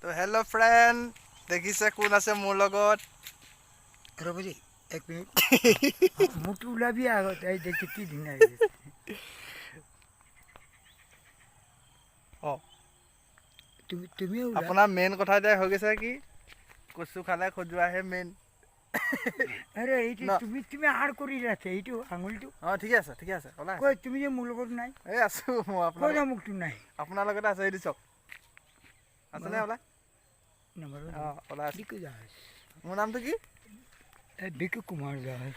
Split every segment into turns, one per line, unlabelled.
তো hello' friend, দেখিছে কোন আছে মোৰ লগত?
ৰ'ব দেই 1 মিনিট মোৰটো ওলাবি আগত এই দেখি কি ধুনীয়া
অঁ
তুমি
আপোনাৰ মেইন কথা এতিয়া হৈ গৈছে কি, কচু খালে খজুৱাহে মেইন।
আৰে এইটো তুমি আৰ কৰি ৰাখে এইটো আঙুলিটো।
অঁ ঠিকে আছে ওলাই
কৈ তুমি যে মোৰ লগত নাই।
এই আছোঁ মই
কৈ যা মোকতো নাই।
আপোনাৰ লগতে আছে, এইটো চাওক আছেনে ওলাই? অঁ ওলাই আছে।
বিকু দাস।
মোৰ নামটো কি?
বিকু কুমাৰ দাস।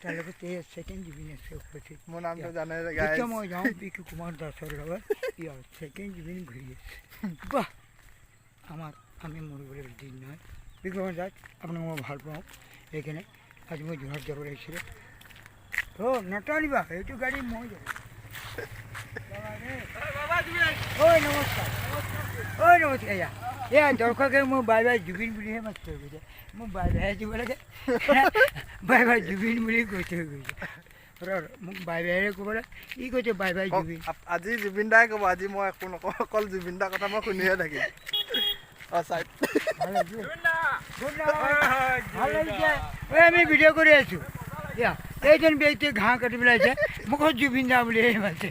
তাৰ লগত ছেকেণ্ড জুবিন আছে উপস্থিত।
মোৰ নামটো জানে
যেতিয়া মই যাওঁ বিকু কুমাৰ দাসৰ লগত ছেকেণ্ড জুবিন ঘূৰি আছে। বাহ আমি মৰিবলৈ দিন নহয়। বিকু কুমাৰ দাস আপোনাক মই ভাল পাওঁ, সেইকাৰণে আজি মই যোৰহাট যাব লাগিছিলে। অঁ নাটানিবা, এইটো গাড়ী মই যাব। ঐ নমস্কাৰ এয়া দৰ্শকে মোৰ বাই বাই জুবিন বুলিহে মাতি থৈ গৈছে। মোক বাই বাই দিব লাগে, বাই বাই জুবিন বুলি কৈ থৈ গৈছে। মোক বাই বাইৰে ক'ব লাগে, ই কৈছে বাই বাই জুবিন।
আজি জুবিন দাই ক'ব, আজি মই একো নকওঁ, অকল জুবিন দাৰ কথা মই শুনিহে থাকিম।
আমি ভিডিঅ' কৰি আছোঁ। এইজন ব্যক্তিয়ে ঘাঁহ কাটিবলৈ আহিছে, মোক জুবিন দা বুলিহে মাতে।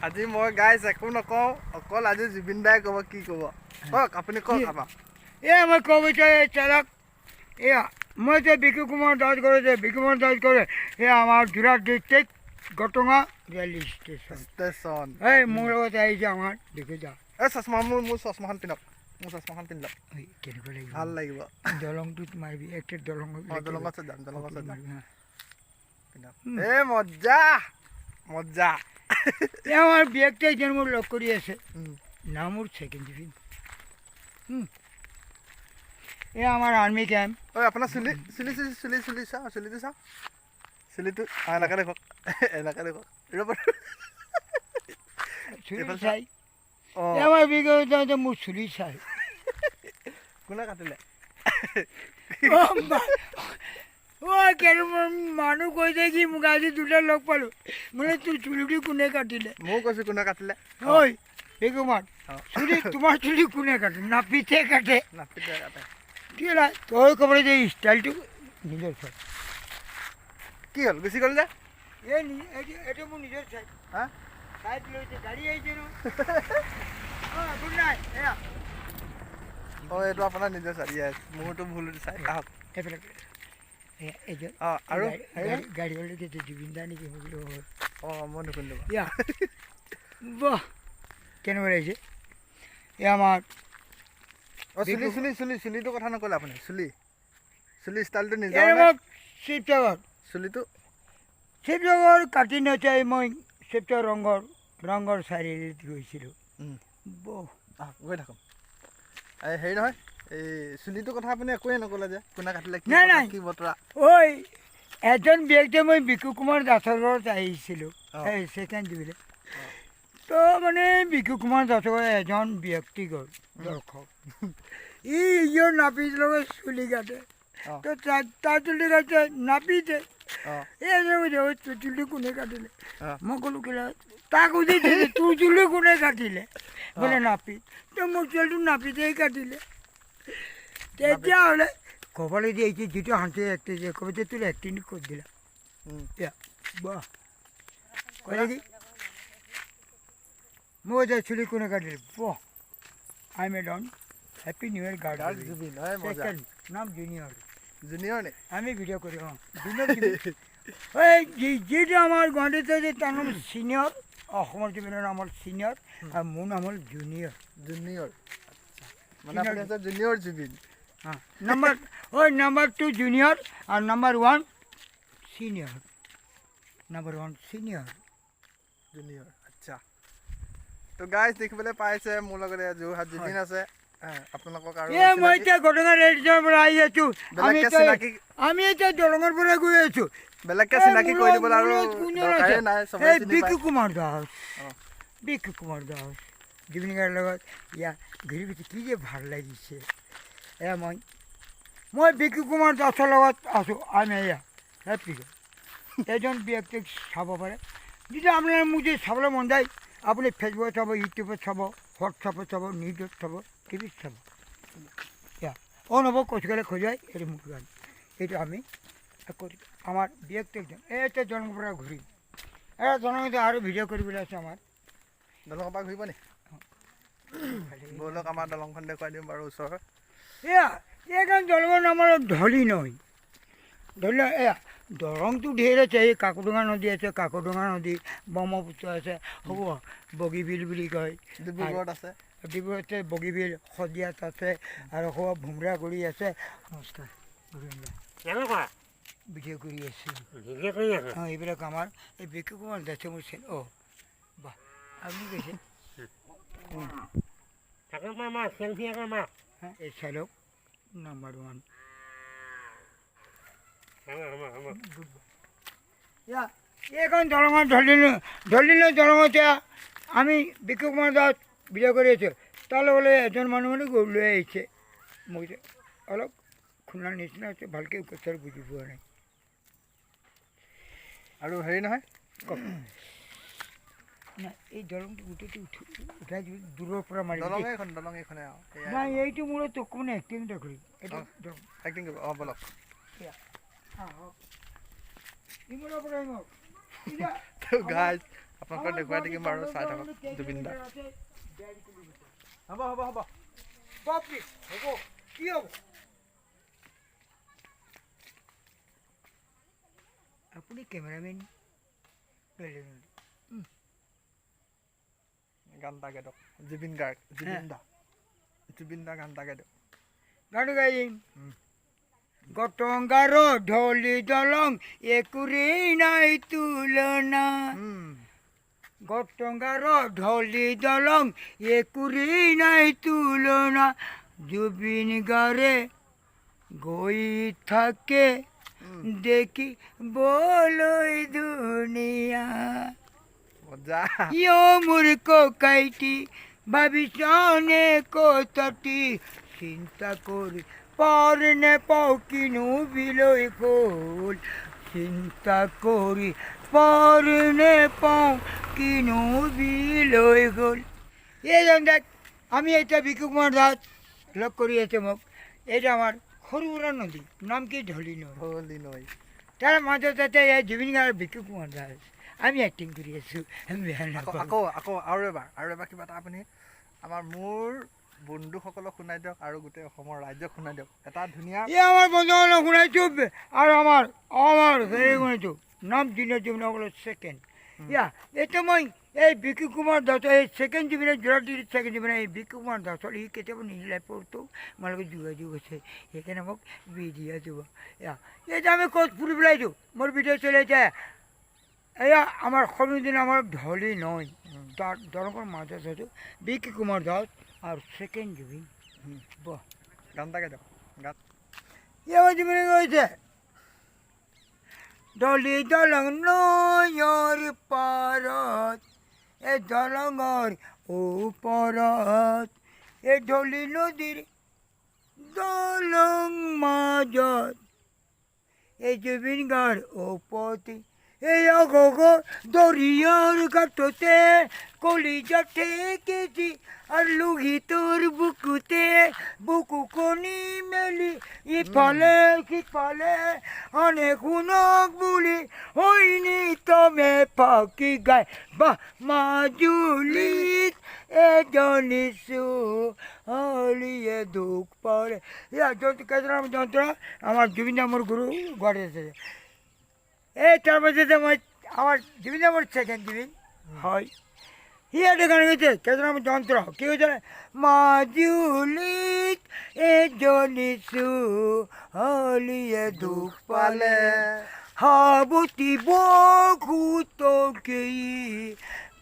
আজি মই গাইছ একো নকওঁ, অকল আজি জুবিন দাই ক'ব। কি ক'ব কওক, আপুনি কওক।
মই ক'ব বিচাৰোঁ চালক, মই যে বিকু কুমাৰ দাস কৰে যে বিকু কুমাৰ দাস কৰে আমাৰ Jorhat district Gotonga rail station. মোৰ লগত আহিছে আমাৰ বিকু দা।
চশমা মোৰ চশমাখন পিন্ধক,
কেনেকুৱা লাগিব?
ভাল লাগিব।
দলংটোত মাৰিবি, একটা দলঙত
মজা।
আমাৰ ব্যক্তি এজন মোৰ লগ কৰি আছে, নাম মোৰ ছেকেণ্ড জুবিন। আমাৰ আৰ্মি কেম্প।
আপোনাৰ চুলিটো চাওঁ, চুলিটো এনেকৈ দেখক,
চাই আমাৰ বিগত মোৰ চুলি চাই।
কোনে কাটিলে?
মানুহ কৈছে কি মোক আজি দুটা লগ পালোঁ, মানে তোৰ চুলিটো কোনে কাটিলে?
ময়ো কৈছোঁ কোনে কাটিলে।
ঐ বিকুমান, তোমাৰ চুলি কোনে কাটে? নাপিতে কাটে। কি নাই তই ক'বলৈ যে ষ্টাইলটো নিজৰ চাই।
কি হ'ল, বেছি গ'ল যে?
এইটো মোৰ নিজৰ চাই। চাইড লৈছে, গাড়ী আহিছে ন। Good night.
এইটো আপোনাৰ নিজৰ চাই, মোৰতো ভুল চাই আহক। আৰু
গাড়ীলৈকে জুবিন দা নেকি বোলো।
মই নুশুনিলোঁ।
বাহ কেনেকুৱা লাগিছে আমাৰ
চুলিটো কথা নক'লে আপুনি? চুলি ষ্টাইলটো নিজৰ
শিৱসাগৰ
চুলিটো
কাটি নাচাই মই শিৱসাগৰ ৰংঘৰ চাৰিআলিত গৈছিলোঁ।
গৈ থাকক। হেৰি নহয়, এই চুলিটোৰ কথা আপুনি একোৱেই নক'লে যে, কোনে কাটিলে কি বতৰা?
ঐ এজন ব্যক্তিয়ে মই বিকু কুমাৰ দাসৰ ঘৰত আহিছিলোঁ ছেকেণ্ড জুবিলে। তো মানে বিকু কুমাৰ দাসৰ এজন ব্যক্তিগত দৰ্শক, ইজন নাপিত লগত চুলি কাটে। তো তাৰ চুলি কাটে নাপিতে। তোৰ চুলি কোনে কাটিলে? মই ক'লো কেলে তাক সুধিছিলে তোৰ চুলি কোনে কাটিলে? বোলে নাপিত। তো মোৰ চুলিটো নাপিতেই কাটিলে। তেতিয়াহ'লে ক'বলৈ যে এইটো যিটো হাঁচি এক্টিং যে ক'ব যে তোৰ এক্টিং কৰি দিলা। বাহ ক'লে কি মোৰ যে চুলি কোনে কাটিলে? বাহ আই মে ডন হেপী নিউ ইয়াৰ গাৰ্ড
জুবিন
নাম জুনিয়ৰ
নে
আমি ভিডিঅ' কৰি যিটো আমাৰ গুৱাহাটীত যে তাৰ নাম ছিনিয়ৰ, অসমৰ জুবিনৰ নাম হ'ল ছিনিয়ৰ আৰু মোৰ নাম হ'ল junior.
Junior Zubeen.
Number 2 junior আৰু নাম্বাৰ 1 ছিনিয়ৰ।
জুনিয়ৰ আচ্ছা। তো গাইজ দেখিবলৈ পাইছে মোৰ লগতে যোৰহাট জুবিন আছে। আপোনালোকক আৰু
মই এতিয়া ঘটনা ৰেডিঅ'ৰ পৰা আহি আছোঁ। আমি এতিয়া দলঙৰ পৰা গৈ আছোঁ।
বেলেগকৈ চিনাকি কৰি দিবলৈ আৰু দৰকাৰেই নাই, চবেই চিনি পায়।
বিকু কুমাৰ দাস জুবিন গাৰ্গৰ লগত ঘূৰি ফুৰিছে, কি যে ভাল লাগিছে। মই বিকু কুমাৰ দাসৰ লগত আছোঁ। আমি হেপী এজন ব্যক্তিক চাব পাৰে। যেতিয়া আপোনাৰ মোক যদি চাবলৈ মন যায় আপুনি ফেচবুকত চাব, ইউটিউবত চাব, হোৱাটছআপত চাব, নিউজত চাব, টিভিত চাব। অনবক কচুকালে খোঁজাই এইটো মোক গান এইটো আমি কৰি আমাৰ ব্যক্তি একজন এটা জন্মৰ পৰা ঘূৰিম এটা জন্মতে আৰু ভিডিঅ' কৰিবলৈ আছে আমাৰ
দলঙৰ পৰা ঘূৰিব নি ব'লক আমাৰ দলংখন দেখুৱাই দিম বাৰু ওচৰৰ
এয়া এইখন দলঙৰ নাম ঢলি নৈ ধৰি লওক এয়া দলংটো ঢেৰ আছে এই কাকডোঙা নদী আছে কাকডোঙা নদী ব্ৰহ্মপুত্ৰ আছে হ'ব বগীবিল বুলি কয়
ডিব্ৰুগড়ত আছে
ডিব্ৰুগড় আছে বগীবিল শদিয়াত আছে আৰু হ'ব ভুমৰাগুৰি আছে নমস্কাৰ ভিডিঅ' কৰি আছোঁ অঁ এইবিলাক আমাৰ এই বিকু কুমাৰ দাসে মোৰ চেন অঁ বাহ আপুনি কৈছে এই চালক নাম্বাৰ 1 এইখন দলঙত ধলিলৈ দলঙতে আমি বিকু কুমাৰ দাস ভিডিঅ' কৰি আছোঁ তাৰ লগতে এজন মানুহ মানে গৰু লৈ আহিছে মোক অলপ খুনাৰ নিচিনা হৈছে ভালকৈ কথাটো বুজি পোৱা নাই
আৰু হেৰি নহয়
নাই এই দলংটো গোটেইটো উঠাই দিব দূৰৰ পৰা মাৰি
দলং এইখনে
নাই এইটো মূৰত অকণমান এক্টিং এটা কৰিম এইটো
এক্টিং কৰিব অঁ ব'লক গাইজ আপোনালোকক দেখুৱাই থাকিম বাৰু চাই থাকক জুবিন দা হ'ব
কি হ'ব আপুনি কেমেৰামেন
গান তাকে দিয়ক জুবিন দা গান তাকে দিয়ক
গান গাইম গটংগাৰ ঢলি দলং একোৰেই নাই তুলনা গটংগাৰ ঢলি দলং একোৰেই নাই তুলনা জুবিন গাৰ্গে গৈ থাকে দেখিবলৈ ধুনীয়া ইয় মোৰ ককাইটি ভাবিছনে কথাটি চিন্তা কৰি পাৰ নেপাওঁ কিনো বিলৈ গ'ল চিন্তা কৰি পাৰ নেপাওঁ কিনো বিলৈ গ'ল এইজন দেখ আমি এতিয়া বিকু কুমাৰ দাস লগ কৰি আছে মোক এইটো আমাৰ সৰু সুৰা নদী নাম কি ঢলি নৈ তাৰ মাজত এটা এই জুবিন গাৰ্গ বিকু কুমাৰ দাস আমি এক্টিং কৰি আছোঁ
আকৌ আৰু এবাৰ কিবা এটা আপুনি আমাৰ মোৰ বন্ধুসকলক শুনাই দিয়ক আৰু গোটেই অসমৰ ৰাইজক শুনাই দিয়ক এটা ধুনীয়া
এই আমাৰ বন্ধুসকলক শুনাইছোঁ আৰু আমাৰ হেৰি শুনাইছোঁ নাম দিনৰ জুবিনসকলৰ ছেকেণ্ড এইটো মই এই বিকু কুমাৰ দাসৰ এই ছেকেণ্ড জুবিনৰ যোৰা ছেকেণ্ড জুবিনৰ এই বিকু কুমাৰ দাসৰ ই কেতিয়াবা নিজ লাইফতো মোৰ লগত যোগাযোগ আছে সেইকাৰণে মোক ভিডিঅ' দিব এইটো আমি ক'ত ফুৰিবলৈ আহিছোঁ মোৰ ভিডিঅ' চলি আছে এয়া আমাৰ সৰুদিন আমাৰ ঢলি নৈ তাৰ দলঙৰ মাজত আছোঁ বিকু কুমাৰ দাস আৰু ছেকেণ্ড জুবিন বাহ
গান তাকে দিয়ক গান
এয়া জুবিনে কৈছে ঢলি দলং নৈৰ পাৰত এই দলঙৰ ওপৰত এই ঢলি নদীৰ দলং মাজত এই জুবিন গাৰ্গ ওপতি এই অগগৰ দৰিয়াৰ ঘাটতে কলিজা ঠেকেছি আৰু লোহিতৰ বুকুতে বুকু কণী মেলি ইফালে সিফালে আনে শুনক বুলি হয়নি তমে ফাঁকি গাই বাহ মাজুলীত এজনী ছোৱালীয়ে দুখ পালে এয়া কেইজনমান যন্ত্ৰ আমাৰ জুবিন দা মোৰ গুৰু গুৱাহাটীত আছে এই তাৰ মাজতে মই আমাৰ জুবিন দা মোৰ ছেকেণ্ড জুবিন হয় সিহঁতে গান গাইছে কেইজনমান যন্ত্ৰ কি কৈছে মাজুলীত এজনী ছোৱালীয়ে দুখ পালে সাৱতী বসুতকেই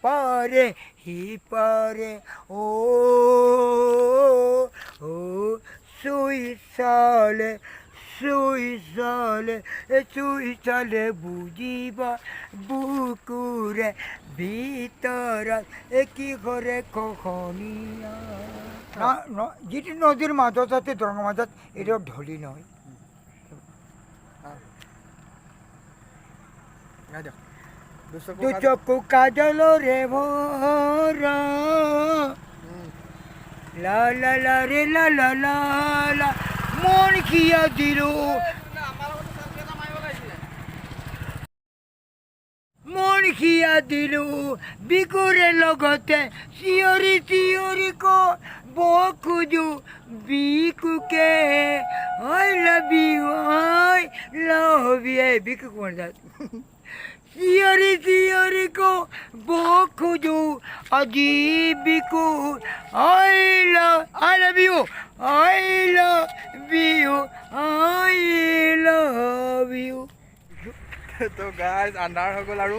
পাৰে সিপাৰে চুই চালে বুজিবা বুকুৰে ভিতৰত কি কৰে কখনীয়া যিটো নদীৰ মাজত আছে দলঙৰ মাজত এইটো ঢলি নৈ দুচকু কাজলৰে ভৰা লা লা লা রে লা লা লা লা মন খিয়া দিল মন খিয়া দিল বিকুৰে লগতে চিঞৰি চিঞৰি বখোজো বিকুকে I love you I love you বিকু কুমাৰ দাস চিঞৰি চিঞৰি বখোজো আজি বিকু I love you I love you I love you
তো গাইজ আন্ধাৰ হৈ গ'ল আৰু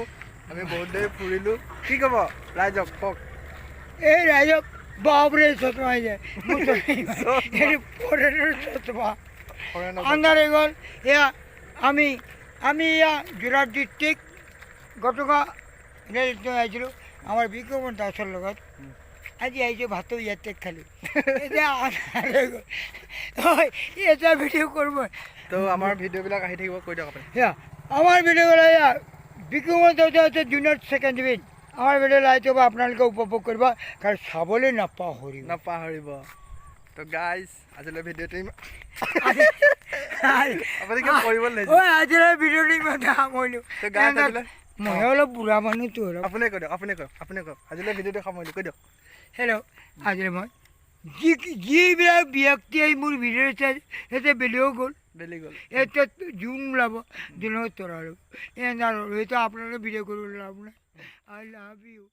আমি বহুত দেৰি ফুৰিলোঁ কি ক'ব ৰাইজক কওক
এই ৰাইজক বাপৰে চশমা যায় চশমা আন্ধাৰ হৈ গ'ল এয়া আমি এয়া যোৰহাট ডিষ্ট্ৰিক্ট গটকা আহিছিলোঁ আমাৰ বিকু কুমাৰ দাসৰ লগত আজি আহিছোঁ ভাতো ইয়াতে খালোঁ এতিয়া আন্ধাৰ হৈ গ'ল এটা ভিডিঅ' কৰিব
তো আমাৰ ভিডিঅ'বিলাক আহি থাকিব কৈ দিয়ক আপুনি
এয়া আমাৰ ভিডিঅ'বিলাক এয়া বিকু কুমাৰ দাস আছে জুনিয়ৰ ছেকেণ্ড ডিভিজন আমাৰ ভিডিঅ' লাইক হ'ব আপোনালোকে উপভোগ কৰিব কাৰণ চাবলৈ
নাপাহৰিব তো গাইজ আজিলৈ ভিডিঅ'টো আপুনি কিয় কৰিবলৈ
আজিলৈ ভিডিঅ'টো ইমান সামৰিলোঁ
তো গাইজ আজিলৈ
মই অলপ বুঢ়া মানুহটো অলপ
আপুনি কৈ দিয়ক আপুনি কওক আজিলৈ ভিডিঅ'টো সামৰিলোঁ কৈ দিয়ক
হেল্ল' আজিলৈ মই যিবিলাক ব্যক্তি আহি মোৰ ভিডিঅ' চাই সিহঁতে বেলিও গ'ল এতিয়া জোন ওলাব জোনৰ তৰা আৰু এইটো আপোনালোকে ভিডিঅ' কৰিবলৈ লাভ নাই I love you